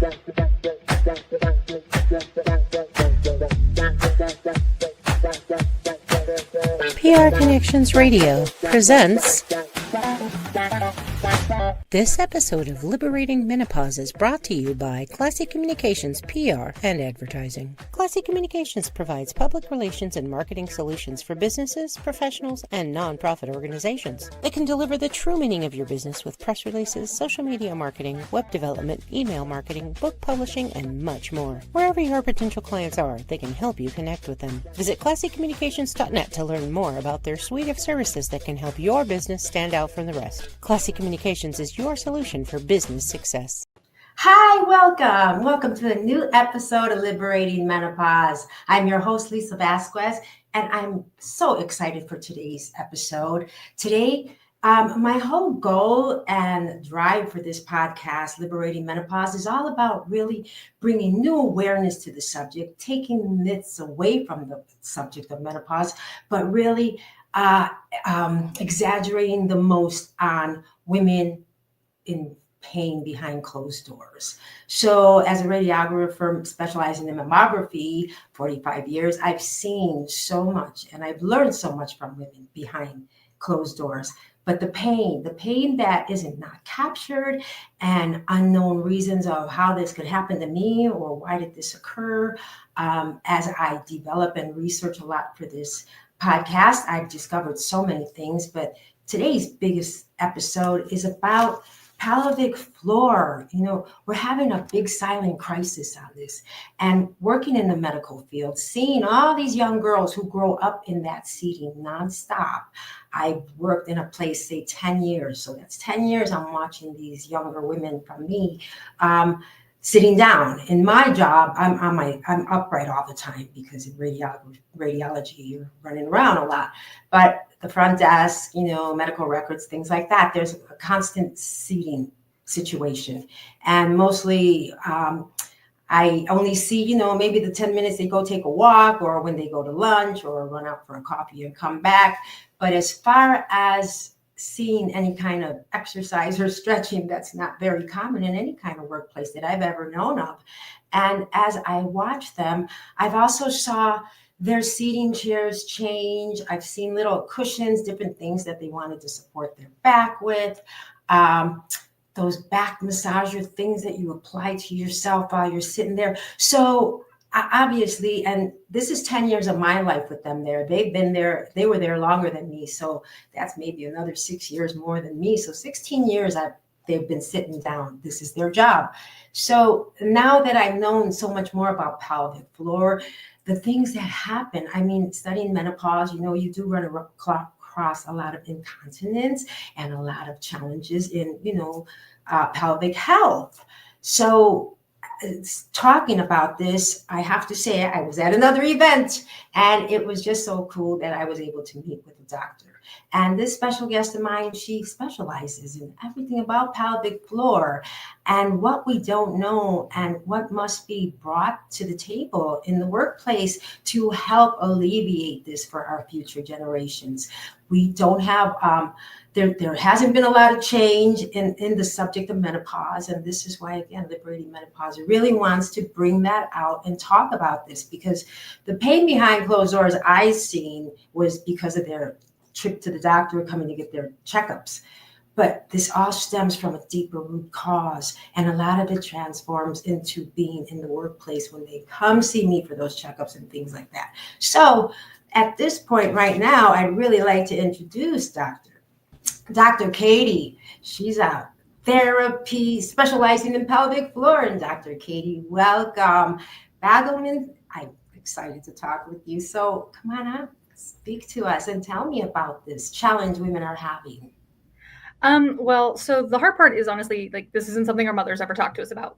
PR Connections Radio presents this episode of Liberating Menopause is brought to you by Classy Communications PR and Advertising. Classy Communications provides public relations and marketing solutions for businesses, professionals, and nonprofit organizations. They can deliver the true meaning of your business with press releases, social media marketing, web development, email marketing, book publishing, and much more. Wherever your potential clients are, they can help you connect with them. Visit classycommunications.net to learn more about their suite of services that can help your business stand out from the rest. Classy Communications is your solution for business success. Hi, welcome. Welcome to a new episode of Liberating Menopause. I'm your host, Lisa Vasquez, and I'm so excited for today's episode. Today, my whole goal and drive for this podcast, Liberating Menopause, is all about really bringing new awareness to the subject, taking myths away from the subject of menopause, but really exaggerating the most on women in pain behind closed doors. So as a radiographer specializing in mammography, 45 years, I've seen so much and I've learned so much from women behind closed doors. But the pain that isn't not captured and unknown reasons of how this could happen to me or why did this occur. As I develop and research a lot for this podcast, I've discovered so many things, but today's biggest episode is about pelvic floor. You know, we're having a big silent crisis on this. And working in the medical field, seeing all these young girls who grow up in that seating nonstop. I worked in a place, say 10 years. So that's 10 years I'm watching these younger women from me sitting down. In my job, I'm upright all the time because in radiology, you're running around a lot. But the front desk, medical records, things like that, there's a constant seating situation. And mostly I only see, maybe the 10 minutes they go take a walk or when they go to lunch or run out for a coffee and come back. But as far as seeing any kind of exercise or stretching, that's not very common in any kind of workplace that I've ever known of. And as I watch them, I've also saw their seating chairs change. I've seen little cushions, different things that they wanted to support their back with. Those back massager things that you apply to yourself while you're sitting there. So obviously, and this is 10 years of my life with them there. They've been there, they were there longer than me. So that's maybe another 6 years more than me. So 16 years they've been sitting down. This is their job. So now that I've known so much more about pelvic floor, the things that happen, studying menopause, you do run across a lot of incontinence and a lot of challenges in, pelvic health. So talking about this, I have to say I was at another event and it was just so cool that I was able to meet with a doctor. And this special guest of mine, she specializes in everything about pelvic floor and what we don't know and what must be brought to the table in the workplace to help alleviate this for our future generations. We don't have, there hasn't been a lot of change in the subject of menopause. And this is why, again, Liberating Menopause really wants to bring that out and talk about this, because the pain behind closed doors I've seen was because of their trip to the doctor, coming to get their checkups. But this all stems from a deeper root cause. And a lot of it transforms into being in the workplace when they come see me for those checkups and things like that. So at this point right now, I'd really like to introduce Dr. Katie. She's a therapy specializing in pelvic floor. And Dr. Katie, welcome. Bagelman, I'm excited to talk with you. So come on up, speak to us and tell me about this challenge women are having. Well, so the hard part is honestly, this isn't something our mothers ever talked to us about.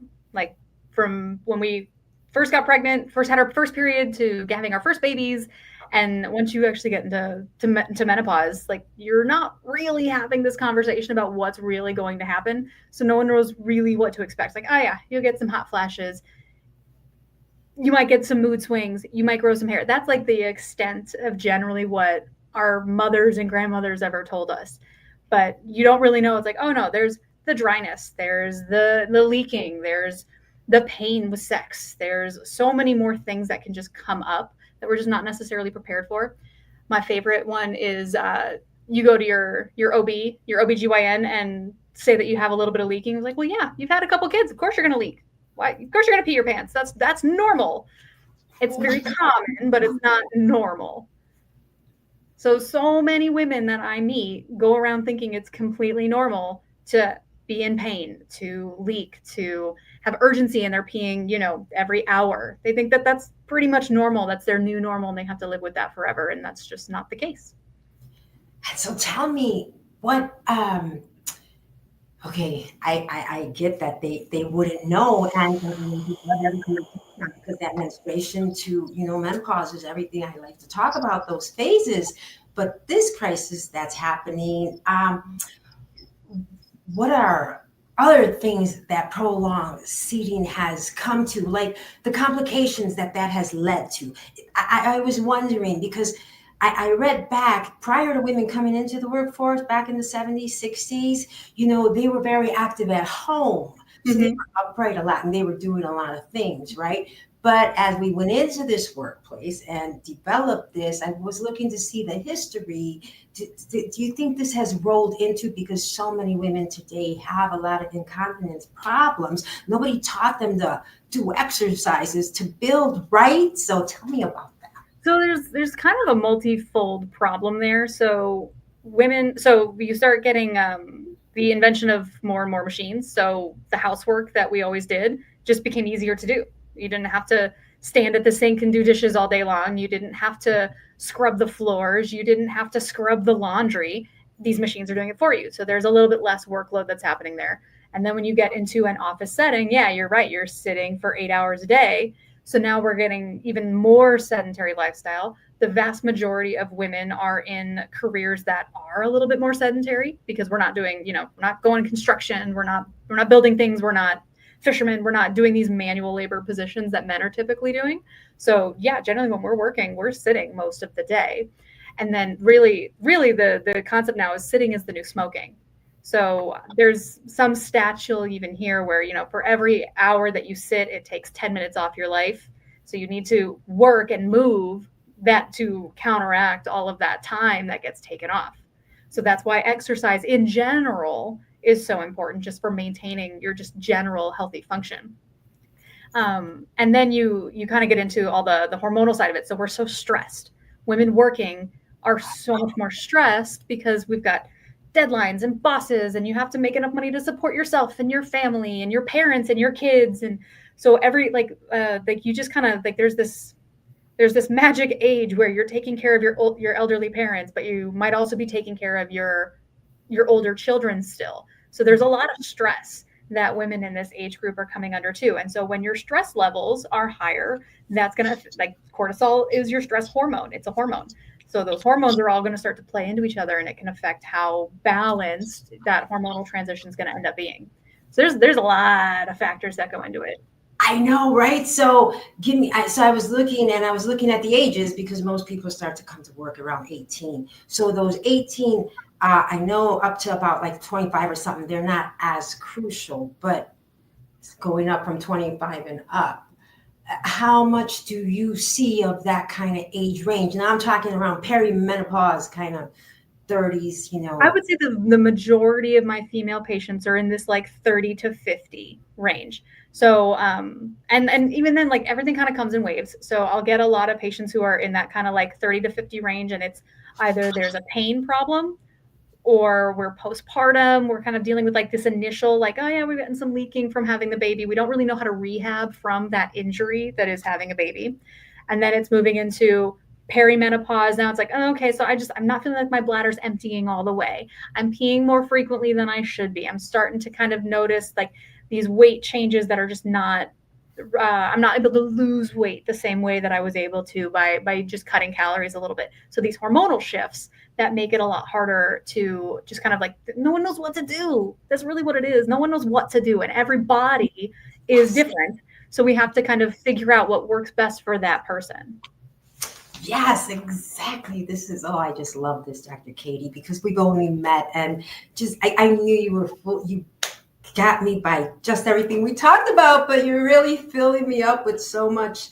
From when we first got pregnant, first had our first period to having our first babies. And once you actually get into menopause, you're not really having this conversation about what's really going to happen. So no one knows really what to expect. You'll get some hot flashes. You might get some mood swings. You might grow some hair. That's the extent of generally what our mothers and grandmothers ever told us. But you don't really know. It's oh no, there's the dryness, there's the leaking, there's the pain with sex. There's so many more things that can just come up that we're just not necessarily prepared for. My favorite one is you go to your OBGYN and say that you have a little bit of leaking. It's like, well, yeah, you've had a couple kids. Of course you're going to leak. Why? Of course you're going to pee your pants. That's normal. It's very common, but it's not normal. So many women that I meet go around thinking it's completely normal to be in pain, to leak, to have urgency, and they're peeing, every hour. They think that that's pretty much normal. That's their new normal, and they have to live with that forever. And that's just not the case. And so tell me what, okay, I get that they wouldn't know, and because that menstruation to menopause is everything. I like to talk about those phases, but this crisis that's happening, what are other things that prolonged seeding has come to, like the complications that has led to? I was wondering because I read back prior to women coming into the workforce back in the 70s, 60s, they were very active at home. So they were upright a lot and they were doing a lot of things, right? But as we went into this workplace and developed this, I was looking to see the history. Do you think this has rolled into, because so many women today have a lot of incontinence problems, nobody taught them to do exercises to build, right? So tell me about that. So there's kind of a multifold problem there. So you start getting the invention of more and more machines. So the housework that we always did just became easier to do. You didn't have to stand at the sink and do dishes all day long. You didn't have to scrub the floors. You didn't have to scrub the laundry. These machines are doing it for you. So there's a little bit less workload that's happening there. And then when you get into an office setting, yeah, you're right. You're sitting for 8 hours a day. So now we're getting even more sedentary lifestyle. The vast majority of women are in careers that are a little bit more sedentary because we're not doing, we're not going construction. We're not building things. We're not fishermen. We're not doing these manual labor positions that men are typically doing. So yeah, generally when we're working, we're sitting most of the day. And then really the concept now is sitting is the new smoking. So there's some stats you'll even hear where, for every hour that you sit, it takes 10 minutes off your life. So you need to work and move that to counteract all of that time that gets taken off. So that's why exercise in general is so important, just for maintaining your just general healthy function. And then you kind of get into all the hormonal side of it. So we're so stressed. Women working are so much more stressed because we've got deadlines and bosses, and you have to make enough money to support yourself and your family and your parents and your kids. And so you just kind of there's this magic age where you're taking care of your elderly parents, but you might also be taking care of your older children still. So there's a lot of stress that women in this age group are coming under too. And so when your stress levels are higher, that's going to, cortisol is your stress hormone. It's a hormone. So those hormones are all going to start to play into each other, and it can affect how balanced that hormonal transition is going to end up being. So there's a lot of factors that go into it. I know, right? So I was looking at the ages, because most people start to come to work around 18. So those 18, I know up to about 25 or something, they're not as crucial, but going up from 25 and up, how much do you see of that kind of age range? Now I'm talking around perimenopause, kind of 30s, I would say the majority of my female patients are in this 30 to 50 range. So, and even then, everything kind of comes in waves. So I'll get a lot of patients who are in that kind of 30 to 50 range, and it's either there's a pain problem, or we're postpartum. We're kind of dealing with this initial, oh yeah, we've gotten some leaking from having the baby. We don't really know how to rehab from that injury that is having a baby. And then it's moving into perimenopause. Now it's okay, so I'm not feeling like my bladder's emptying all the way. I'm peeing more frequently than I should be. I'm starting to kind of notice these weight changes that are just not, I'm not able to lose weight the same way that I was able to by just cutting calories a little bit. So these hormonal shifts that make it a lot harder to just kind of no one knows what to do. That's really what it is. No one knows what to do, and every body is different. So we have to kind of figure out what works best for that person. Yes, exactly. I just love this, Dr. Katie, because we've only met, and just, I knew you got me by just everything we talked about, but you're really filling me up with so much,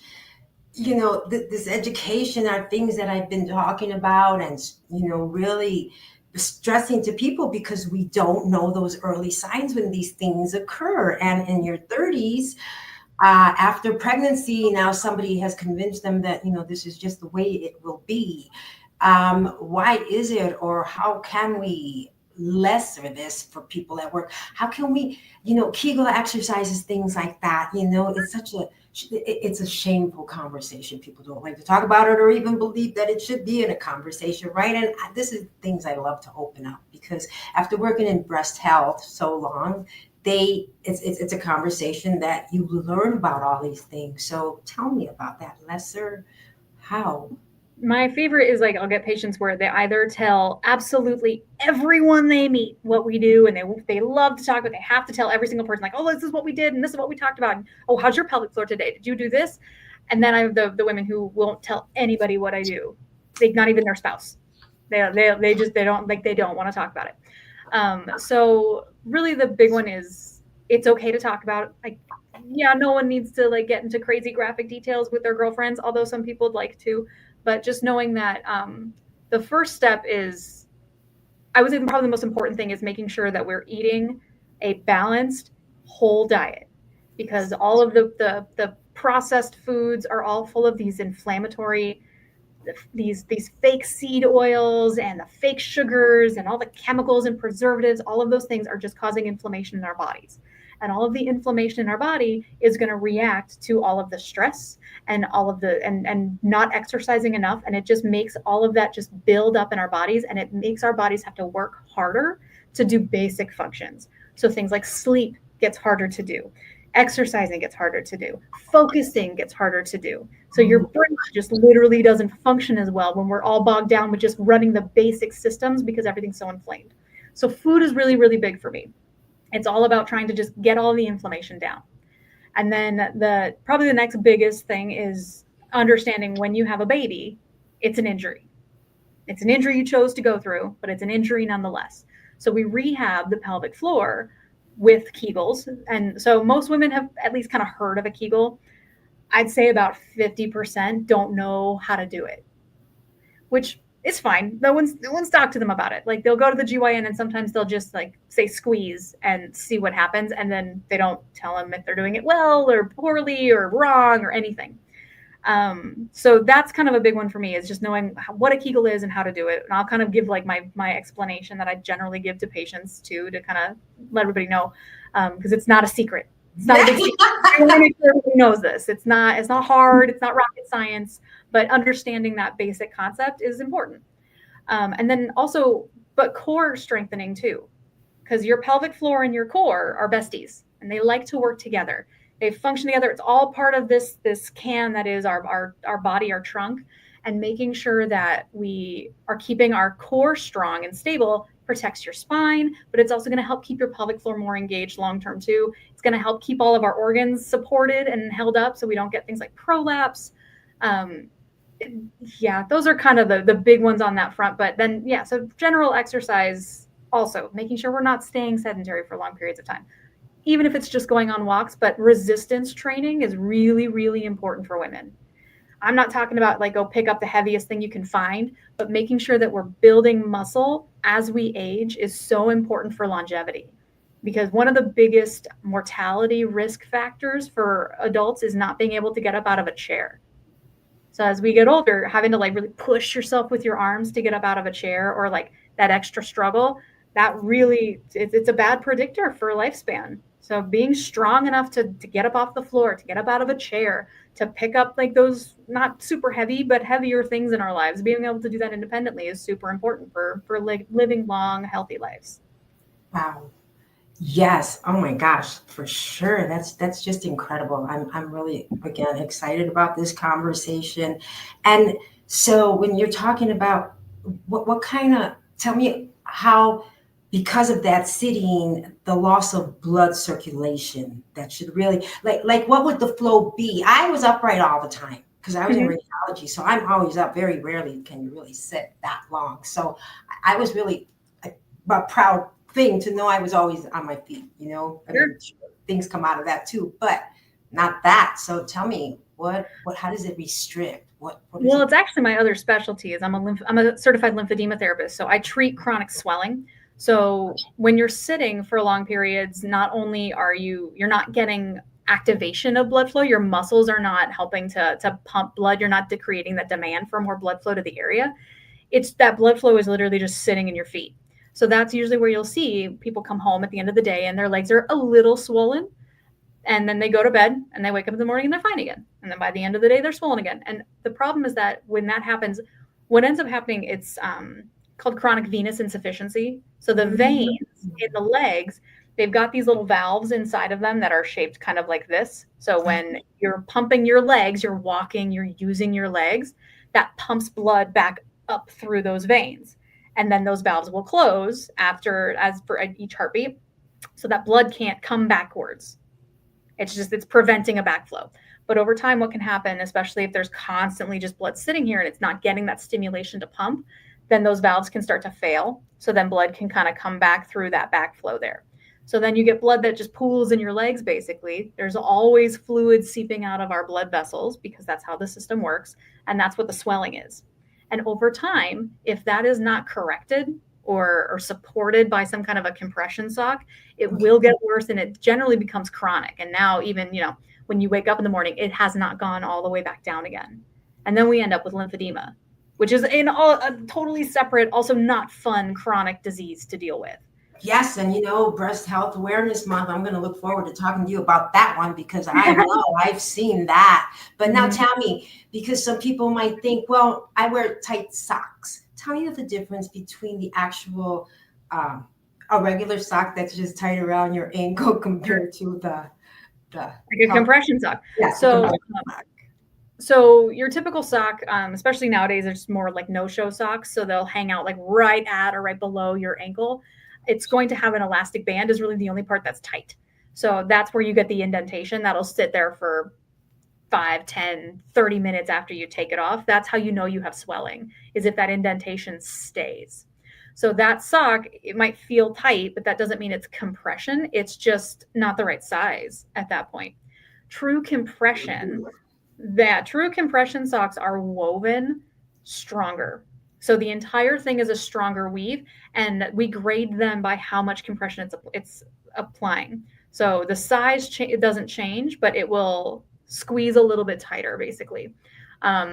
this education are things that I've been talking about and, really stressing to people because we don't know those early signs when these things occur. And in your 30s, after pregnancy, now somebody has convinced them that, this is just the way it will be. Why is it, or how can we lesser this for people at work? How can we, Kegel exercises, things like that, it's a shameful conversation. People don't like to talk about it or even believe that it should be in a conversation, right? And this is things I love to open up, because after working in breast health so long, it's a conversation that you learn about all these things. So tell me about that, lesser, how? My favorite is I'll get patients where they either tell absolutely everyone they meet what we do, and they love to talk, but they have to tell every single person oh, this is what we did and this is what we talked about. And, oh, how's your pelvic floor today? Did you do this? And then I have the women who won't tell anybody what I do, not even their spouse. They don't want to talk about it. So really the big one is it's okay to talk about it. No one needs to get into crazy graphic details with their girlfriends, although some people would like to. But just knowing that the first step is, I would say probably the most important thing is making sure that we're eating a balanced whole diet, because all of the processed foods are all full of these inflammatory, these fake seed oils and the fake sugars and all the chemicals and preservatives. All of those things are just causing inflammation in our bodies. And all of the inflammation in our body is going to react to all of the stress and all of and not exercising enough. And it just makes all of that just build up in our bodies, and it makes our bodies have to work harder to do basic functions. So things like sleep gets harder to do. Exercising gets harder to do. Focusing gets harder to do. So your brain just literally doesn't function as well when we're all bogged down with just running the basic systems because everything's so inflamed. So food is really, really big for me. It's all about trying to just get all the inflammation down. And then probably the next biggest thing is understanding when you have a baby, it's an injury. It's an injury you chose to go through, but it's an injury nonetheless. So we rehab the pelvic floor with Kegels. And so most women have at least kind of heard of a Kegel. I'd say about 50% don't know how to do it, which is fine. No one's talked to them about it. They'll go to the GYN and sometimes they'll just say squeeze and see what happens. And then they don't tell them if they're doing it well or poorly or wrong or anything. So that's kind of a big one for me, is just knowing what a Kegel is and how to do it. And I'll kind of give my explanation that I generally give to patients too, to kind of let everybody know, because it's not a secret. It's not a big secret. I want to make sure everybody knows this. It's not hard. It's not rocket science, but understanding that basic concept is important. And then also, but core strengthening too, because your pelvic floor and your core are besties and they like to work together. They function together. It's all part of this can that is our body, our trunk, and making sure that we are keeping our core strong and stable protects your spine, but it's also going to help keep your pelvic floor more engaged long-term too. It's going to help keep all of our organs supported and held up so we don't get things like prolapse. Those are kind of the big ones on that front. But then, so general exercise, also making sure we're not staying sedentary for long periods of time, even if it's just going on walks. But resistance training is really, really important for women. I'm not talking about go pick up the heaviest thing you can find, but making sure that we're building muscle as we age is so important for longevity, because one of the biggest mortality risk factors for adults is not being able to get up out of a chair. So as we get older, having to really push yourself with your arms to get up out of a chair, or that extra struggle, that really, it's a bad predictor for lifespan. So being strong enough to get up off the floor, to get up out of a chair, to pick up those not super heavy, but heavier things in our lives, being able to do that independently is super important for living long, healthy lives. Wow. Yes. Oh my gosh, for sure. That's just incredible. I'm really, again, excited about this conversation. And so when you're talking about what kind of, tell me how, because of that sitting, the loss of blood circulation, that should really, what would the flow be? I was upright all the time because I was in radiology. So I'm always up. Very rarely can you really sit that long. So I was really proud thing to know I was always on my feet, you know. I mean, sure, things come out of that too, but not that. So tell me, how does it restrict? Well, it's actually my other specialty is I'm a certified lymphedema therapist. So I treat chronic swelling. So when you're sitting for long periods, not only are you're not getting activation of blood flow, your muscles are not helping to pump blood. You're not creating that demand for more blood flow to the area. It's that blood flow is literally just sitting in your feet. So that's usually where you'll see people come home at the end of the day and their legs are a little swollen. And then they go to bed and they wake up in the morning and they're fine again. And then by the end of the day, they're swollen again. And the problem is that when that happens, what ends up happening, it's called chronic venous insufficiency. So the veins in the legs, they've got these little valves inside of them that are shaped kind of like this. So when you're pumping your legs, you're walking, you're using your legs, that pumps blood back up through those veins. And then those valves will close as for each heartbeat. So that blood can't come backwards. It's preventing a backflow. But over time, what can happen, especially if there's constantly just blood sitting here and it's not getting that stimulation to pump, then those valves can start to fail. So then blood can kind of come back through that backflow there. So then you get blood that just pools in your legs, basically. There's always fluid seeping out of our blood vessels because that's how the system works. And that's what the swelling is. And over time, if that is not corrected or supported by some kind of a compression sock, it will get worse and it generally becomes chronic. And now even, when you wake up in the morning, it has not gone all the way back down again. And then we end up with lymphedema, which is a totally separate, also not fun chronic disease to deal with. Yes. And, Breast Health Awareness Month, I'm going to look forward to talking to you about that one because I know I've seen that. But now tell me, because some people might think, well, I wear tight socks. Tell me the difference between the actual, a regular sock that's just tight around your ankle compared to the like a compression sock. Yeah. So your typical sock, especially nowadays, it's more like no-show socks. So they'll hang out like right at or right below your ankle. It's going to have an elastic band is really the only part that's tight. So that's where you get the indentation that'll sit there for 5, 10, 30 minutes after you take it off. That's how you know you have swelling, is if that indentation stays. So that sock, it might feel tight, but that doesn't mean it's compression. It's just not the right size at that point. True compression socks are woven stronger. So the entire thing is a stronger weave, and we grade them by how much compression it's applying. So the size it doesn't change, but it will squeeze a little bit tighter, basically.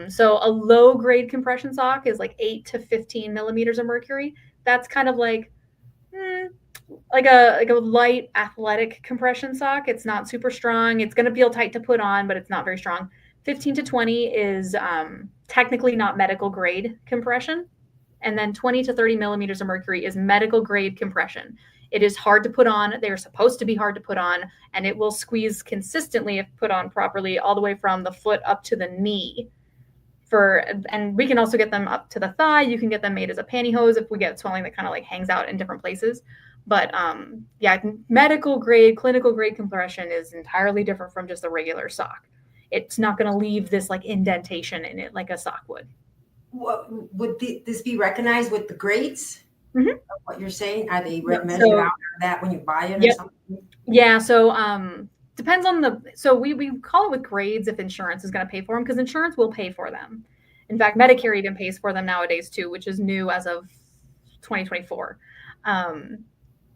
So a low grade compression sock is like 8 to 15 millimeters of mercury. That's kind of like a light athletic compression sock. It's not super strong. It's going to feel tight to put on, but it's not very strong. 15 to 20 is technically not medical grade compression. And then 20 to 30 millimeters of mercury is medical grade compression. It is hard to put on. They're supposed to be hard to put on, and it will squeeze consistently if put on properly all the way from the foot up to the knee. And we can also get them up to the thigh. You can get them made as a pantyhose if we get swelling that kind of like hangs out in different places. But medical grade, clinical grade compression is entirely different from just a regular sock. It's not going to leave this like indentation in it like a sock would. Would this be recognized with the grades? Mm-hmm. What you're saying? Are they measured out that when you buy it or something? Yeah. So depends on so we call it with grades if insurance is going to pay for them, because insurance will pay for them. In fact, Medicare even pays for them nowadays too, which is new as of 2024.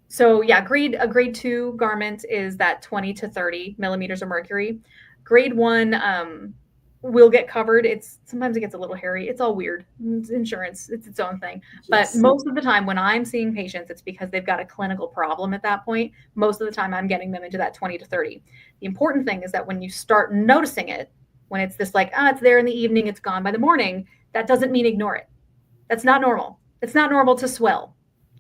So yeah, a grade 2 garment is that 20 to 30 millimeters of mercury. Grade 1 will get covered. Sometimes it gets a little hairy. It's all weird. It's insurance. It's its own thing. Yes. But most of the time when I'm seeing patients, it's because they've got a clinical problem at that point. Most of the time I'm getting them into that 20 to 30. The important thing is that when you start noticing it, when it's this like, it's there in the evening, it's gone by the morning, that doesn't mean ignore it. That's not normal. It's not normal to swell.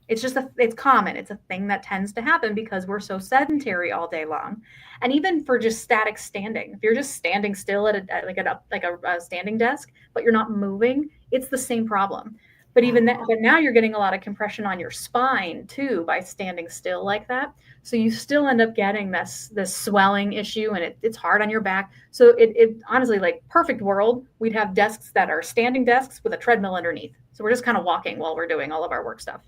It's just it's common. It's a thing that tends to happen because we're so sedentary all day long. And even for just static standing, if you're just standing still at a standing desk, but you're not moving, it's the same problem. But but now you're getting a lot of compression on your spine too by standing still like that. So you still end up getting this swelling issue, and it's hard on your back. So it honestly, like perfect world, we'd have desks that are standing desks with a treadmill underneath. So we're just kind of walking while we're doing all of our work stuff.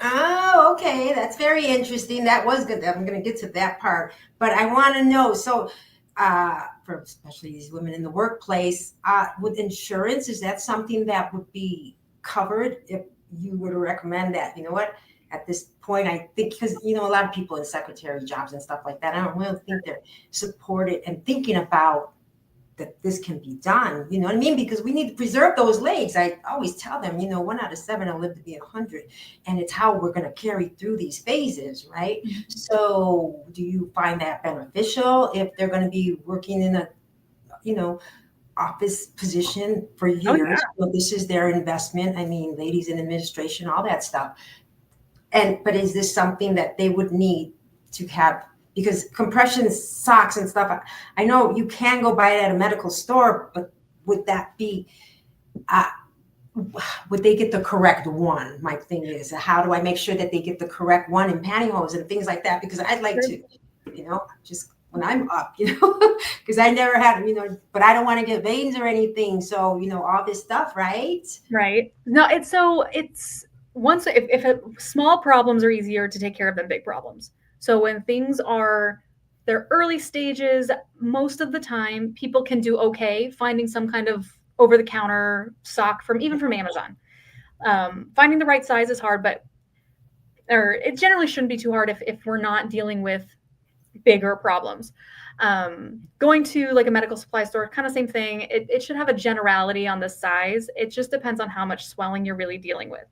Oh, okay. That's very interesting. That was good. I'm going to get to that part. But I want to know, so for especially these women in the workplace, with insurance, is that something that would be covered if you were to recommend that? You know what? At this point, I think because, a lot of people in secretary jobs and stuff like that, I don't really think they're supported and thinking about that this can be done. You know what I mean? Because we need to preserve those legs. I always tell them, 1 out of 7 will live to be 100. And it's how we're going to carry through these phases, right? So do you find that beneficial if they're going to be working in a, office position for years? Oh, yeah. Well, this is their investment. I mean, ladies in administration, all that stuff. But is this something that they would need to have? Because compression socks and stuff, I know you can go buy it at a medical store, but would that be, would they get the correct one? My thing is, how do I make sure that they get the correct one in pantyhose and things like that? Because I'd like to, just when I'm up, because I never had, but I don't want to get veins or anything. So, all this stuff, right? Right. No, it's once if small problems are easier to take care of than big problems. So when things are their early stages, most of the time people can do okay finding some kind of over the counter sock from Amazon. Finding the right size is hard, or it generally shouldn't be too hard if we're not dealing with bigger problems. Going to like a medical supply store, kind of same thing. It should have a generality on the size. It just depends on how much swelling you're really dealing with.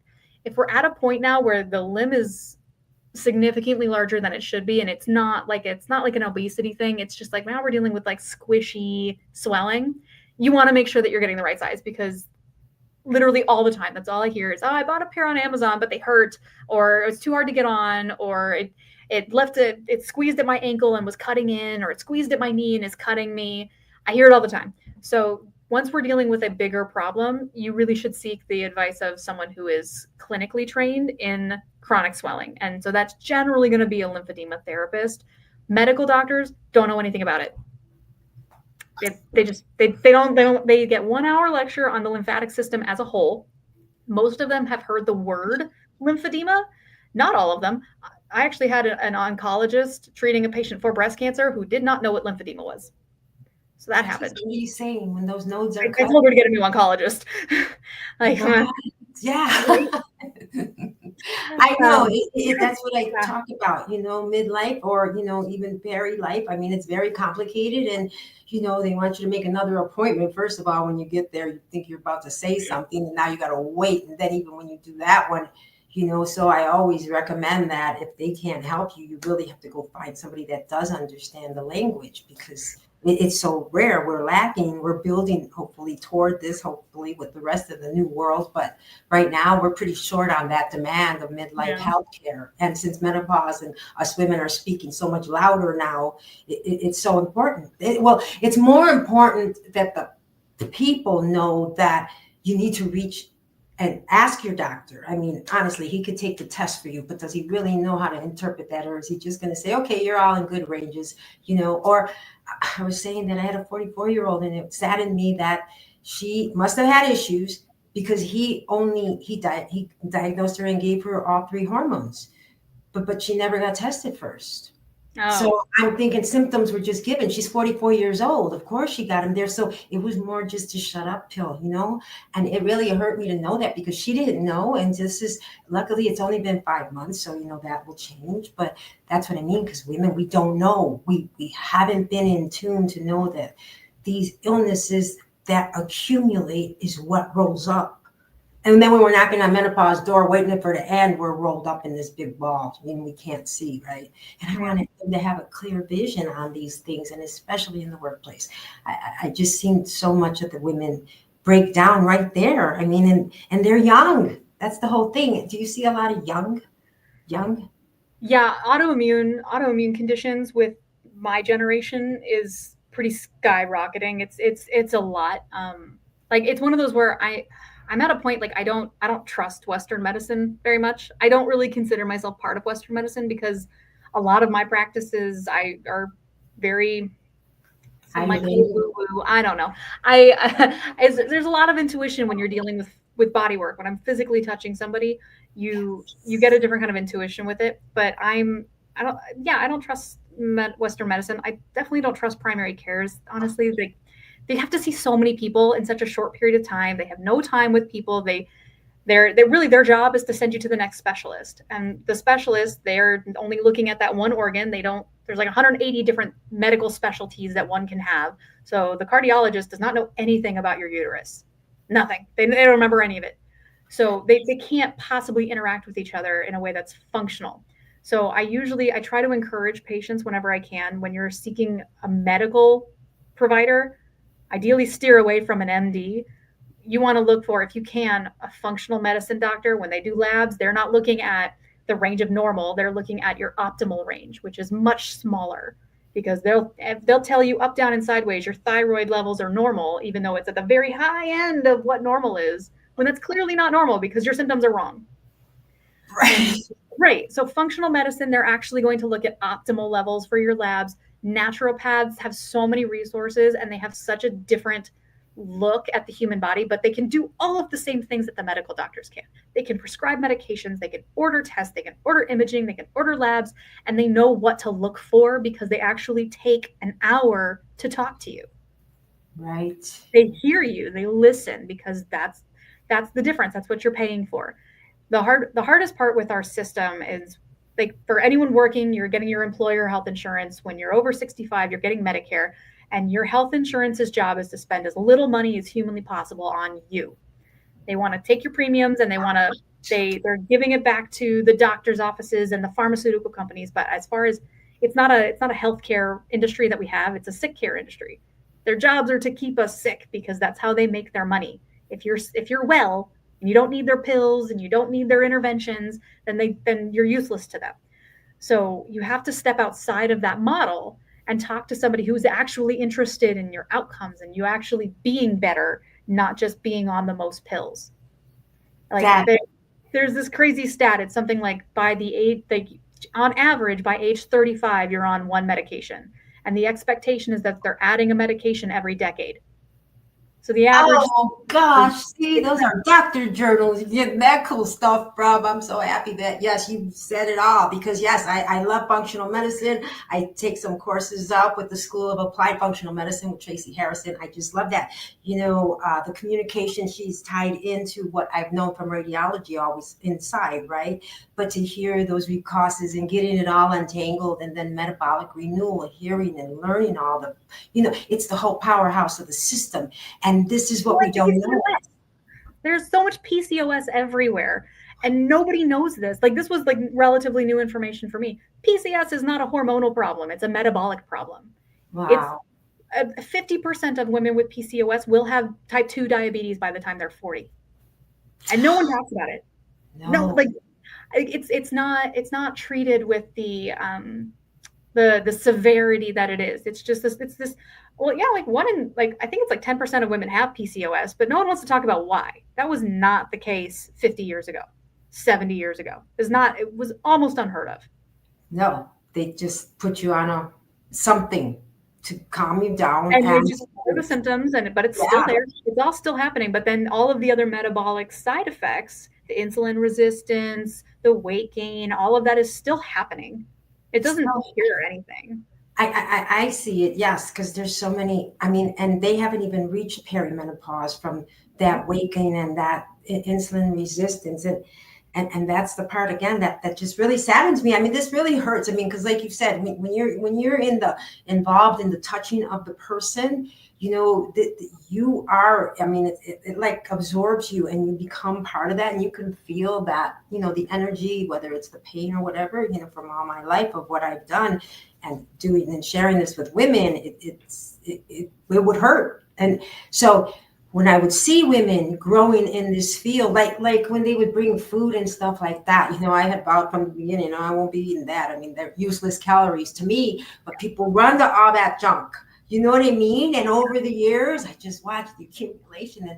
If we're at a point now where the limb is significantly larger than it should be, and it's not like an obesity thing, it's just like now we're dealing with like squishy swelling, you want to make sure that you're getting the right size, because literally all the time that's all I hear is, oh, I bought a pair on Amazon but they hurt, or it's too hard to get on, or it squeezed at my ankle and was cutting in, or it squeezed at my knee and is cutting me. I hear it all the time. So once we're dealing with a bigger problem, you really should seek the advice of someone who is clinically trained in chronic swelling. And so that's generally going to be a lymphedema therapist. Medical doctors don't know anything about it. They get 1 hour lecture on the lymphatic system as a whole. Most of them have heard the word lymphedema, not all of them. I actually had an oncologist treating a patient for breast cancer who did not know what lymphedema was. So that happened. What are you saying when those nodes are I told her to get a new oncologist. Yeah. I know that's what I talk about, midlife or, even peri-life. I mean, it's very complicated, and, they want you to make another appointment. First of all, when you get there, you think you're about to say something, and now you got to wait. And then even when you do that one, so I always recommend that if they can't help you, you really have to go find somebody that does understand the language, because it's so rare. We're lacking. We're building, hopefully, toward this, hopefully, with the rest of the new world. But right now, we're pretty short on that demand of midlife healthcare. And since menopause and us women are speaking so much louder now, it's so important. It's more important that the people know that you need to reach and ask your doctor. I mean, honestly, he could take the test for you, but does he really know how to interpret that? Or is he just going to say, okay, you're all in good ranges, Or I was saying that I had a 44-year-old, and it saddened me that she must have had issues, because he diagnosed her and gave her all 3 hormones, but she never got tested first. Oh. So I'm thinking symptoms were just given. She's 44 years old. Of course she got them there. So it was more just a shut up pill, and it really hurt me to know that, because she didn't know. And luckily it's only been 5 months. So, that will change, but that's what I mean. Because women, we don't know. We haven't been in tune to know that these illnesses that accumulate is what rolls up. And then when we're knocking on menopause door, waiting for it to end, we're rolled up in this big ball. I mean, we can't see, right? And I wanted them to have a clear vision on these things, and especially in the workplace. I just seen so much of the women break down right there. I mean, and they're young. That's the whole thing. Do you see a lot of young? Yeah, autoimmune conditions with my generation is pretty skyrocketing. It's a lot. It's one of those where I'm at a point, like, I don't trust Western medicine very much. I don't really consider myself part of Western medicine, because a lot of my practices are very, I don't know. There's a lot of intuition when you're dealing with with body work, when I'm physically touching somebody, you get a different kind of intuition with it. But I don't trust Western medicine. I definitely don't trust primary cares. Honestly, they have to see so many people in such a short period of time. They have no time with people. They're really, their job is to send you to the next specialist, and the specialist, they're only looking at that one organ. There's like 180 different medical specialties that one can have. So the cardiologist does not know anything about your uterus, nothing. They don't remember any of it. So they can't possibly interact with each other in a way that's functional. So I try to encourage patients whenever I can, when you're seeking a medical provider, ideally steer away from an MD. You want to look for, if you can, a functional medicine doctor. When they do labs, they're not looking at the range of normal. They're looking at your optimal range, which is much smaller, because they'll tell you up, down, and sideways your thyroid levels are normal, even though it's at the very high end of what normal is, when that's clearly not normal because your symptoms are wrong. Right. Right. So functional medicine, they're actually going to look at optimal levels for your labs. Naturopaths have so many resources, and they have such a different look at the human body, but they can do all of the same things that the medical doctors can. They can prescribe medications, they can order tests, they can order imaging, they can order labs, and they know what to look for because they actually take an hour to talk to you. Right. They hear you, they listen, because that's the difference. That's what you're paying for. The hardest part with our system is, like, for anyone working, you're getting your employer health insurance. When you're over 65, you're getting Medicare, and your health insurance's job is to spend as little money as humanly possible on you. They want to take your premiums, and they're giving it back to the doctor's offices and the pharmaceutical companies. But as far as, it's not a healthcare industry that we have, it's a sick care industry. Their jobs are to keep us sick because that's how they make their money. If you're well and you don't need their pills and you don't need their interventions, then you're useless to them. So you have to step outside of that model and talk to somebody who's actually interested in your outcomes and you actually being better, not just being on the most pills. Like, there's this crazy stat. It's something like, on average, by age 35, you're on one medication. And the expectation is that they're adding a medication every decade. So the average. Oh gosh, see, those are doctor journals. You get that cool stuff, Rob. I'm so happy that, yes, you said it all, because yes, I love functional medicine. I take some courses up with the School of Applied Functional Medicine with Tracy Harrison. I just love that. The communication, she's tied into what I've known from radiology, always inside, right? But to hear those root causes and getting it all untangled, and then metabolic renewal, hearing and learning all the, it's the whole powerhouse of the system. And this is what we don't know. There's so much PCOS everywhere, and nobody knows this. Like, this was like relatively new information for me. PCOS is not a hormonal problem. It's a metabolic problem. Wow. It's 50% of women with PCOS will have type 2 diabetes by the time they're 40. And no one talks about it. No, like, it's not treated with the severity that it is. It's just this. Well, yeah, like I think it's like 10% of women have PCOS, but no one wants to talk about why. That was not the case 50 years ago, 70 years ago. It was almost unheard of. No, they just put you on something to calm you down. And you just hear the symptoms, but it's still there. It's all still happening. But then all of the other metabolic side effects, the insulin resistance, the weight gain, all of that is still happening. It doesn't cure anything. I see it, yes, because there's so many, and they haven't even reached perimenopause from that weight gain and that insulin resistance. And that's the part, again, that just really saddens me. This really hurts. Because like you said, when you're involved in the touching of the person, you are, it like absorbs you and you become part of that, and you can feel that, the energy, whether it's the pain or whatever, from all my life of what I've done and doing and sharing this with women, it would hurt. And so when I would see women growing in this field, like when they would bring food and stuff like that, I had vowed from the beginning, I won't be eating that. They're useless calories to me, but people run to all that junk. You know what I mean? And over the years, I just watched the accumulation.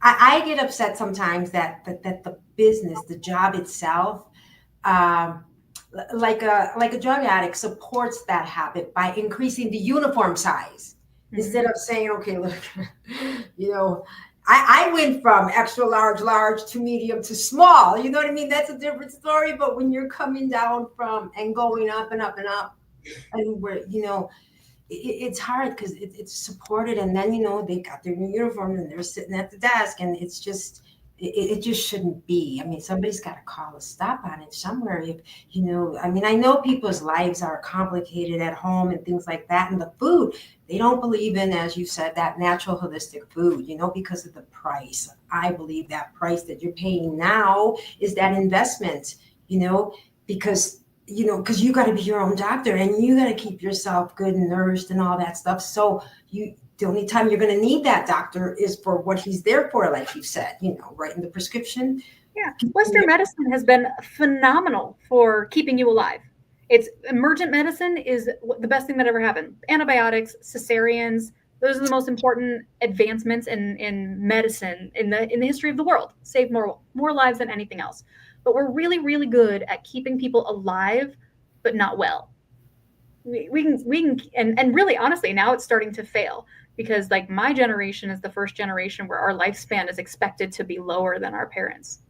I get upset sometimes that the business, the job itself, like a drug addict, supports that habit by increasing the uniform size. Mm-hmm. Instead of saying, okay, look, I went from extra large, large to medium to small. You know what I mean? That's a different story. But when you're coming down from and going up and up and up, and we're, it's hard because it's supported. And then, they got their new uniform and they're sitting at the desk, and it's just, it just shouldn't be. I mean, somebody's got to call a stop on it somewhere. If, I know people's lives are complicated at home and things like that. And the food, they don't believe in, as you said, that natural holistic food, because of the price. I believe that price that you're paying now is that investment, because you got to be your own doctor, and you got to keep yourself good and nourished and all that stuff. So the only time you're going to need that doctor is for what he's there for, like you said, writing the prescription. Yeah. Western medicine has been phenomenal for keeping you alive. It's emergent medicine is the best thing that ever happened. Antibiotics, cesareans, those are the most important advancements in medicine in the history of the world. Save more lives than anything else. But we're really, really good at keeping people alive, but not well. We can, and really, honestly, now it's starting to fail, because like my generation is the first generation where our lifespan is expected to be lower than our parents,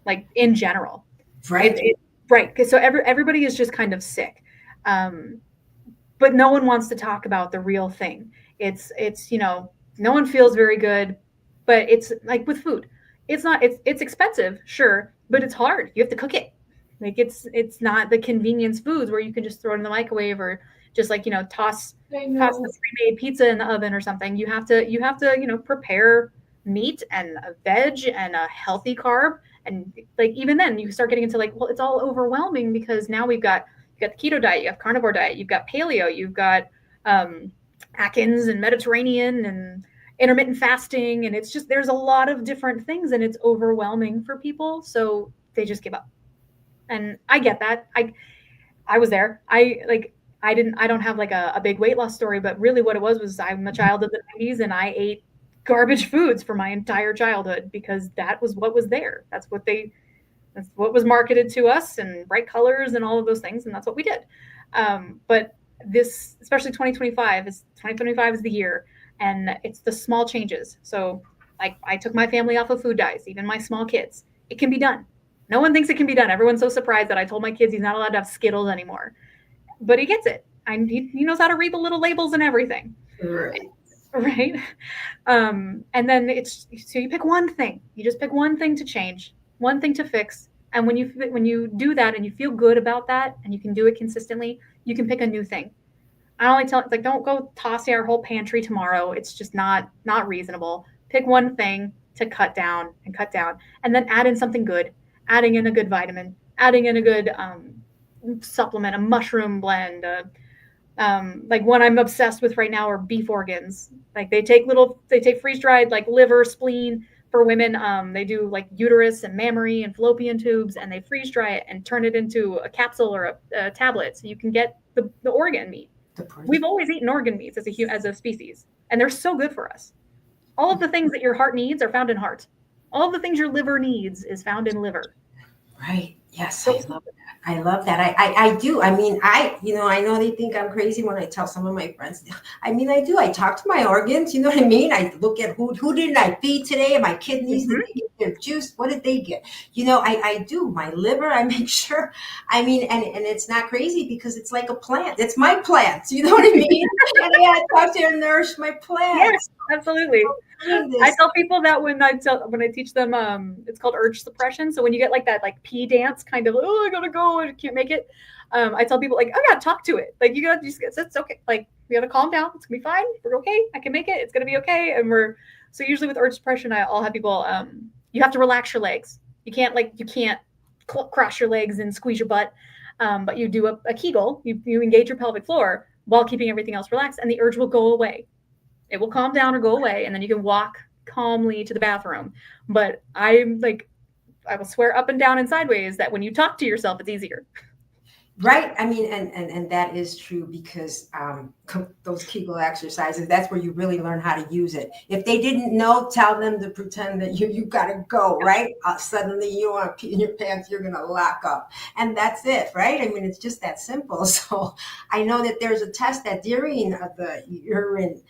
like in general. Right. Right. So everybody is just kind of sick. But no one wants to talk about the real thing. It's no one feels very good, but it's like with food. It's expensive, sure, but it's hard. You have to cook it. Like it's not the convenience foods where you can just throw it in the microwave or just like, toss the pre-made pizza in the oven or something. You have to prepare meat and a veg and a healthy carb. And like, even then you start getting into like, well, it's all overwhelming because now you got the keto diet, you have carnivore diet, you've got paleo, you've got Atkins and Mediterranean and intermittent fasting. And it's just, there's a lot of different things and it's overwhelming for people. So they just give up. And I get that. I was there. I don't have like a big weight loss story, but really what it was I'm a child of the 90s and I ate garbage foods for my entire childhood because that was what was there. That's what was marketed to us, and bright colors and all of those things. And that's what we did. But this, especially 2025 is the year, and it's the small changes. So like I took my family off of food dyes, even my small kids. It can be done. No one thinks it can be done. Everyone's so surprised that I told my kids he's not allowed to have Skittles anymore, but he gets it. He knows how to read the little labels and everything. Right. And then so you pick one thing. You just pick one thing to change, one thing to fix. And when you do that and you feel good about that and you can do it consistently, you can pick a new thing. I only tell, like, don't go tossing our whole pantry tomorrow. It's just not reasonable. Pick one thing to cut down, and then add in something good. Adding in a good vitamin, adding in a good supplement, a mushroom blend. Like one I'm obsessed with right now are beef organs. Like they take freeze dried like liver, spleen for women. They do like uterus and mammary and fallopian tubes, and they freeze dry it and turn it into a capsule or a tablet, so you can get the organ meat. We've always eaten organ meats as a species, and they're so good for us. All of the things that your heart needs are found in heart. All of the things your liver needs is found in liver. Right. Yes. I love that. I do. I mean, I know they think I'm crazy when I tell some of my friends. I mean, I do. I talk to my organs. You know what I mean? I look at who didn't I feed today? My kidneys, did they get their juice? What did they get? I do. My liver, I make sure. I mean, and it's not crazy because it's like a plant. It's my plants. You know what I mean? And I talk to and nourish my plants. Yes, absolutely. I tell people that when I teach them, it's called urge suppression. So when you get like that, like pee dance kind of, oh, I gotta go, I can't make it. I tell people like, I gotta talk to it. Like it's okay. Like we gotta calm down. It's gonna be fine. We're okay. I can make it. It's gonna be okay. And so usually with urge suppression, I'll have people, you have to relax your legs. You can't cross your legs and squeeze your butt. But you do a Kegel. You engage your pelvic floor while keeping everything else relaxed, and the urge will go away. It will calm down or go away, and then you can walk calmly to the bathroom. But I will swear up and down and sideways that when you talk to yourself, it's easier. Right. I mean, and that is true because those Kegel exercises, that's where you really learn how to use it. If they didn't know, tell them to pretend that you got to go, right? Suddenly you want to pee in your pants, you're going to lock up. And that's it, right? I mean, it's just that simple. So I know that there's a test that during the urine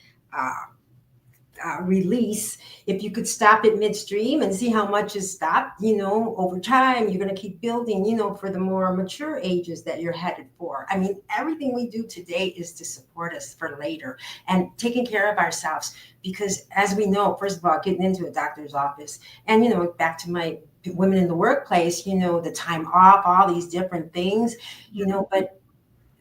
release. If you could stop it midstream and see how much is stopped, over time, you're going to keep building, for the more mature ages that you're headed for. I mean, everything we do today is to support us for later and taking care of ourselves. Because as we know, first of all, getting into a doctor's office and, back to my women in the workplace, the time off, all these different things, but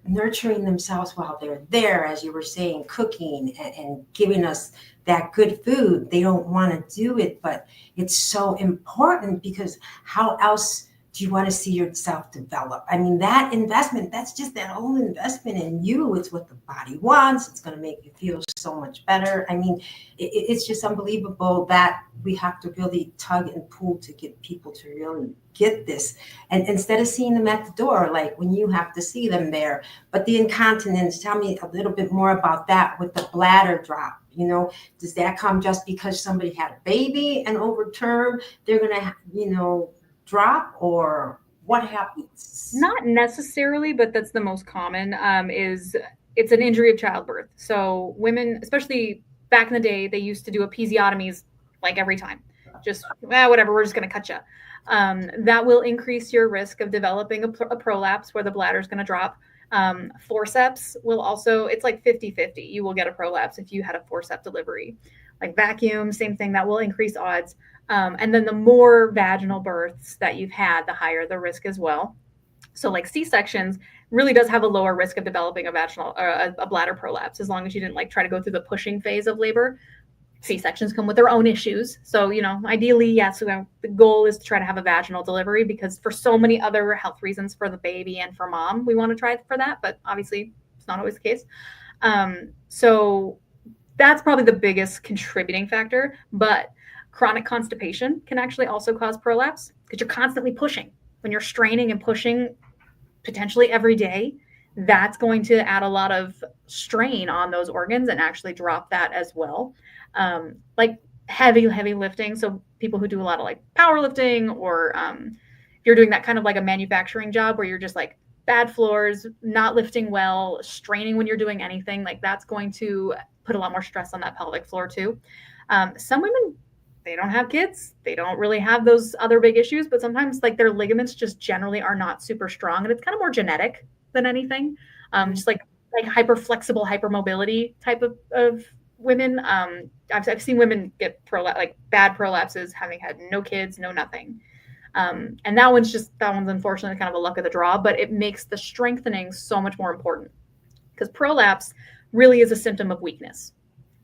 nurturing themselves while they're there, as you were saying, cooking and giving us that good food. They don't want to do it, but it's so important, because how else do you want to see yourself develop? I mean, that investment, that's just that whole investment in you. It's what the body wants. It's going to make you feel so much better. I mean, it's just unbelievable that we have to really tug and pull to get people to really get this. And instead of seeing them at the door, like when you have to see them there. But the incontinence, tell me a little bit more about that with the bladder drop. Does that come just because somebody had a baby and over term they're going to, drop, or what happens? Not necessarily, but that's the most common, is it's an injury of childbirth. So women, especially back in the day, they used to do episiotomies like every time. Just, whatever, we're just going to cut you. That will increase your risk of developing a prolapse where the bladder is going to drop. Forceps will also, it's like 50-50. You will get a prolapse if you had a forceps delivery. Like vacuum, same thing, that will increase odds. And then the more vaginal births that you've had, the higher the risk as well. So like C-sections really does have a lower risk of developing a vaginal a bladder prolapse, as long as you didn't like try to go through the pushing phase of labor. C-sections come with their own issues. So, ideally, yes, the goal is to try to have a vaginal delivery, because for so many other health reasons for the baby and for mom, we want to try for that. But obviously, it's not always the case. So that's probably the biggest contributing factor. But chronic constipation can actually also cause prolapse, because you're constantly pushing. When you're straining and pushing potentially every day, that's going to add a lot of strain on those organs and actually drop that as well. Like heavy lifting. So people who do a lot of like powerlifting, or if you're doing that kind of like a manufacturing job where you're just like bad floors, not lifting well, straining when you're doing anything, like that's going to put a lot more stress on that pelvic floor too. Some women, they don't have kids. They don't really have those other big issues, but sometimes like their ligaments just generally are not super strong, and it's kind of more genetic than anything. Just like hyper flexible, hypermobility type of women. I've seen women get bad prolapses, having had no kids, no nothing. And that one's unfortunately kind of a luck of the draw, but it makes the strengthening so much more important, because prolapse really is a symptom of weakness.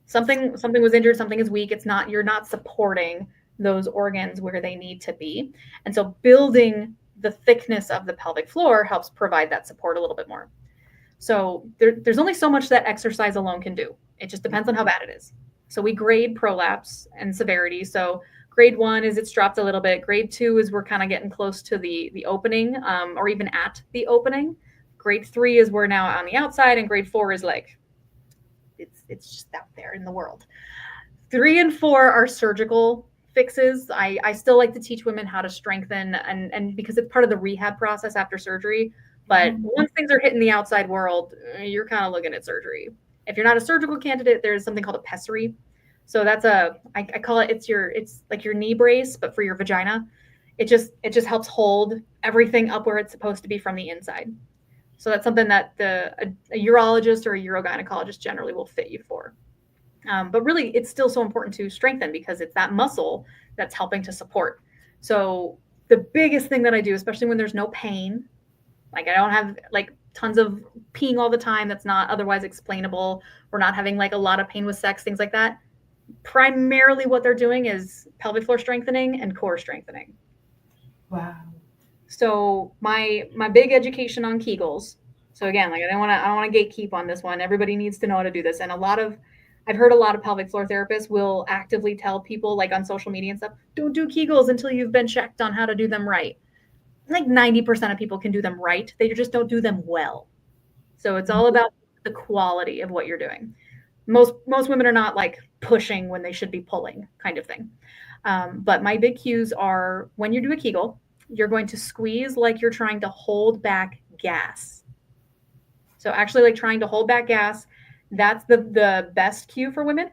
Something was injured, something is weak. You're not supporting those organs where they need to be. And so building the thickness of the pelvic floor helps provide that support a little bit more. So there's only so much that exercise alone can do. It just depends on how bad it is. So we grade prolapse and severity. So grade 1 is it's dropped a little bit. Grade 2 is we're kind of getting close to the opening, or even at the opening. Grade 3 is we're now on the outside, and grade 4 is like, it's just out there in the world. 3 and 4 are surgical fixes. I still like to teach women how to strengthen, and because it's part of the rehab process after surgery. But once things are hitting the outside world, you're kind of looking at surgery. If you're not a surgical candidate, there's something called a pessary. So that's I call it, it's like your knee brace, but for your vagina. It just helps hold everything up where it's supposed to be from the inside. So that's something that a urologist or a urogynecologist generally will fit you for. But really, it's still so important to strengthen, because it's that muscle that's helping to support. So the biggest thing that I do, especially when there's no pain, like I don't have like tons of peeing all the time that's not otherwise explainable, we're not having like a lot of pain with sex, things like that. Primarily what they're doing is pelvic floor strengthening and core strengthening. Wow. So my big education on Kegels. So again, like I don't want to gatekeep on this one. Everybody needs to know how to do this. And I've heard a lot of pelvic floor therapists will actively tell people, like on social media and stuff, don't do Kegels until you've been checked on how to do them right. Like 90% of people can do them right. They just don't do them well. So it's all about the quality of what you're doing. Most women are not like pushing when they should be pulling, kind of thing. But my big cues are, when you do a Kegel, you're going to squeeze like you're trying to hold back gas. So actually like trying to hold back gas, that's the best cue for women.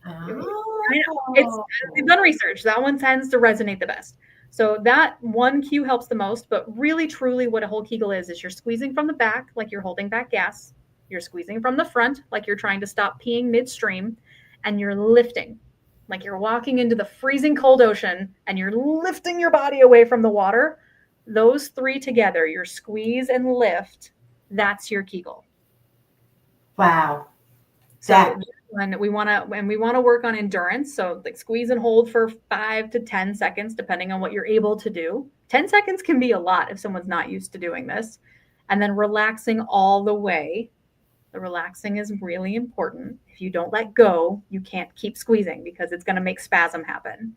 They've done research. That one tends to resonate the best. So that one cue helps the most, but really, truly what a whole Kegel is you're squeezing from the back like you're holding back gas. You're squeezing from the front like you're trying to stop peeing midstream, and you're lifting like you're walking into the freezing cold ocean and you're lifting your body away from the water. Those three together, your squeeze and lift, that's your Kegel. Wow. So when we want to work on endurance, so like squeeze and hold for 5 to 10 seconds, depending on what you're able to do. 10 seconds can be a lot if someone's not used to doing this. And then relaxing all the way. The relaxing is really important. If you don't let go, you can't keep squeezing because it's going to make spasm happen.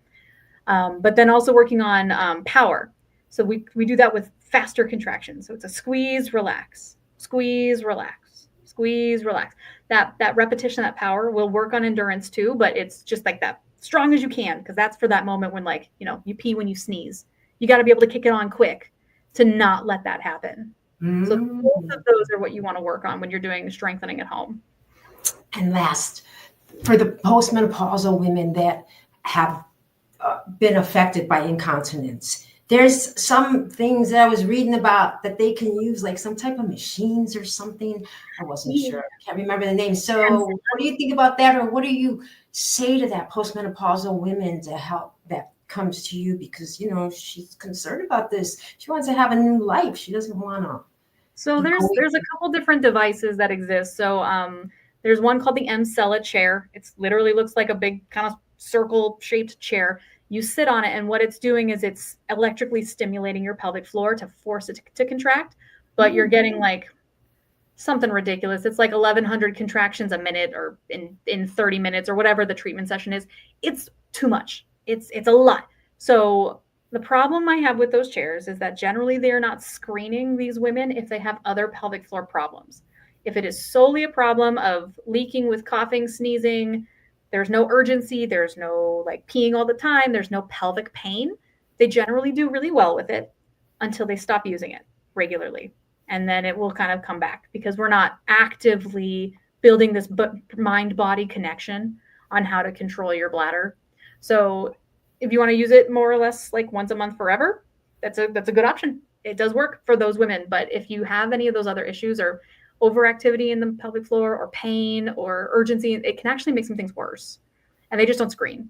But then also working on power. So we do that with faster contractions. So it's a squeeze, relax, squeeze, relax, squeeze, relax. That repetition, that power will work on endurance too, but it's just like that strong as you can, because that's for that moment when, like, you pee when you sneeze. You got to be able to kick it on quick to not let that happen. So both of those are what you want to work on when you're doing strengthening at home. And last, for the postmenopausal women that have been affected by incontinence, there's some things that I was reading about that they can use, like some type of machines or something. I wasn't sure. I can't remember the name. So what do you think about that? Or what do you say to that postmenopausal women to help that comes to you? Because, she's concerned about this. She wants to have a new life. She doesn't want to. So there's a couple different devices that exist. So there's one called the Emsella chair. It literally looks like a big kind of circle shaped chair. You sit on it, and what it's doing is it's electrically stimulating your pelvic floor to force it to contract, but you're getting like something ridiculous. It's like 1,100 contractions a minute, or in 30 minutes, or whatever the treatment session is. It's too much. It's a lot. So the problem I have with those chairs is that generally they're not screening these women if they have other pelvic floor problems. If it is solely a problem of leaking with coughing, sneezing, there's no urgency, there's no like peeing all the time, there's no pelvic pain, they generally do really well with it until they stop using it regularly. And then it will kind of come back because we're not actively building this mind-body connection on how to control your bladder. So if you want to use it more or less like once a month forever, that's a good option. It does work for those women. But if you have any of those other issues, or overactivity in the pelvic floor, or pain, or urgency, it can actually make some things worse. And they just don't screen.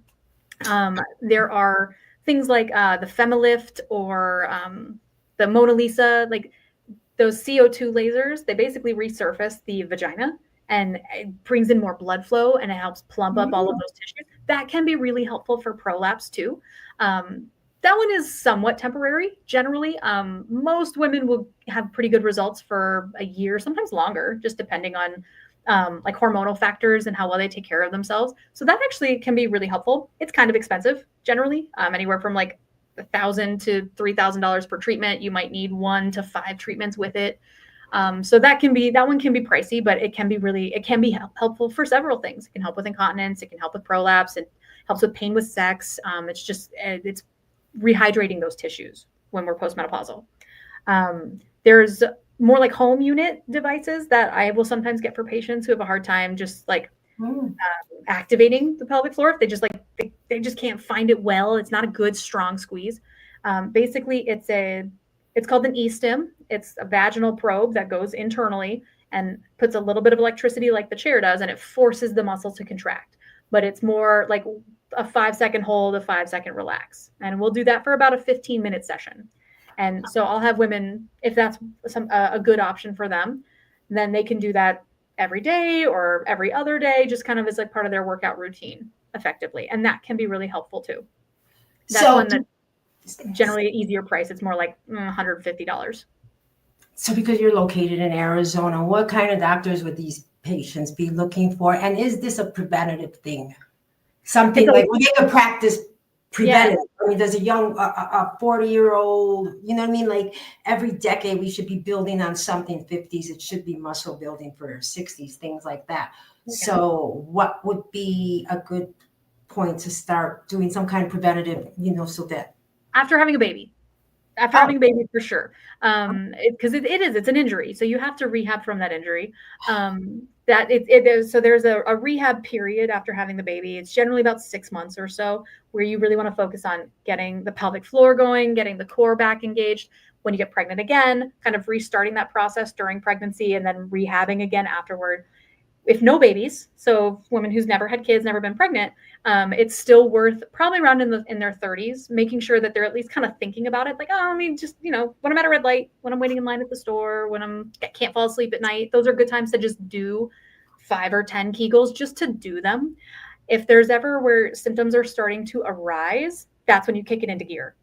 There are things like the Femilift, or the Mona Lisa, like those CO2 lasers. They basically resurface the vagina, and it brings in more blood flow, and it helps plump up all of those tissues. That can be really helpful for prolapse too. That one is somewhat temporary. Generally, most women will have pretty good results for a year, sometimes longer, just depending on like hormonal factors and how well they take care of themselves. So that actually can be really helpful. It's kind of expensive, generally, anywhere from like $1,000 to $3,000 per treatment. You might need 1 to 5 treatments with it. So that one can be pricey, but it can be helpful for several things. It can help with incontinence. It can help with prolapse. It helps with pain with sex. It's rehydrating those tissues when we're postmenopausal. There's more like home unit devices that I will sometimes get for patients who have a hard time just like activating the pelvic floor. If they just they just can't find it well. It's not a good strong squeeze. Basically, it's called an e-stim. It's a vaginal probe that goes internally and puts a little bit of electricity like the chair does, and it forces the muscle to contract. But it's more like a 5-second hold, a 5-second relax. And we'll do that for about a 15-minute session. And so I'll have women, if that's a good option for them, then they can do that every day or every other day, just kind of as like part of their workout routine effectively. And that can be really helpful too. That's one that's generally an easier price. It's more like $150. So because you're located in Arizona, what kind of doctors would these patients be looking for? And is this a preventative thing? Something like we can practice preventive. Yeah. I mean, there's a 40-year-old, you know what I mean? Like every decade we should be building on something. 50s, it should be muscle building for 60s, things like that. Okay. So what would be a good point to start doing some kind of preventative, so that after having a baby. Having a baby for sure. Because it's an injury. So you have to rehab from that injury. that it is, so there's a rehab period after having the baby. It's generally about 6 months or so, where you really want to focus on getting the pelvic floor going, getting the core back engaged. When you get pregnant again, kind of restarting that process during pregnancy and then rehabbing again afterward. If no babies, so women who's never had kids, never been pregnant, it's still worth probably around in their 30s, making sure that they're at least kind of thinking about it. Like, oh, I mean, just, when I'm at a red light, when I'm waiting in line at the store, when I can't fall asleep at night, those are good times to just do 5 or 10 Kegels, just to do them. If there's ever where symptoms are starting to arise, that's when you kick it into gear.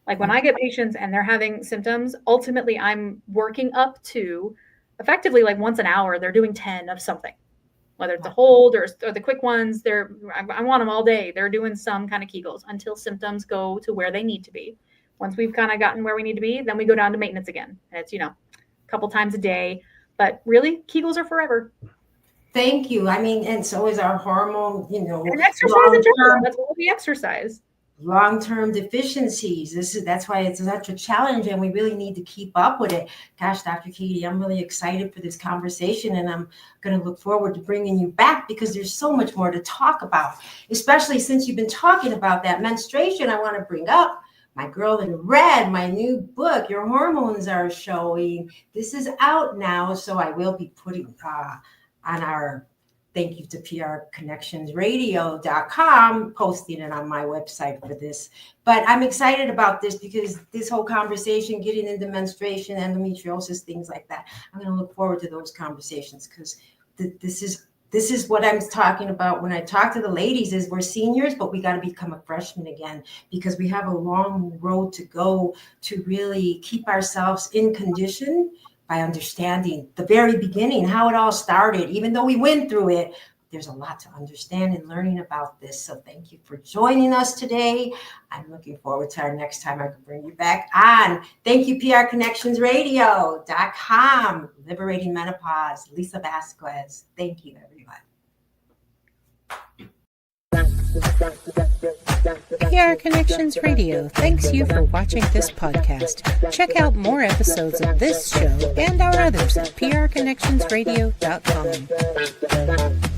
Like when I get patients and they're having symptoms, ultimately I'm working up to effectively like once an hour, they're doing 10 of something, whether it's a hold or the quick ones. I want them all day. They're doing some kind of Kegels until symptoms go to where they need to be. Once we've kind of gotten where we need to be, then we go down to maintenance again. And it's, a couple times a day, but really Kegels are forever. Thank you. I mean, and so is our hormone, and exercise in general. That's what we exercise. Long-term deficiencies. That's why it's such a challenge, and we really need to keep up with it. Gosh, Dr. Katie, I'm really excited for this conversation, and I'm going to look forward to bringing you back because there's so much more to talk about, especially since you've been talking about that menstruation. I want to bring up My Girl in Red, my new book, Your Hormones Are Showing. This is out now, so I will be putting on our thank you to prconnectionsradio.com, posting it on my website for this. But I'm excited about this because this whole conversation, getting into menstruation, endometriosis, things like that, I'm going to look forward to those conversations because this is what I'm talking about when I talk to the ladies is we're seniors, but we got to become a freshman again because we have a long road to go to really keep ourselves in condition by understanding the very beginning, how it all started. Even though we went through it, there's a lot to understand and learning about this. So thank you for joining us today. I'm looking forward to our next time I can bring you back on. Thank you, prconnectionsradio.com, Liberating Menopause, Lisa Vasquez. Thank you, everyone. PR Connections Radio thanks you for watching this podcast. Check out more episodes of this show and our others at prconnectionsradio.com.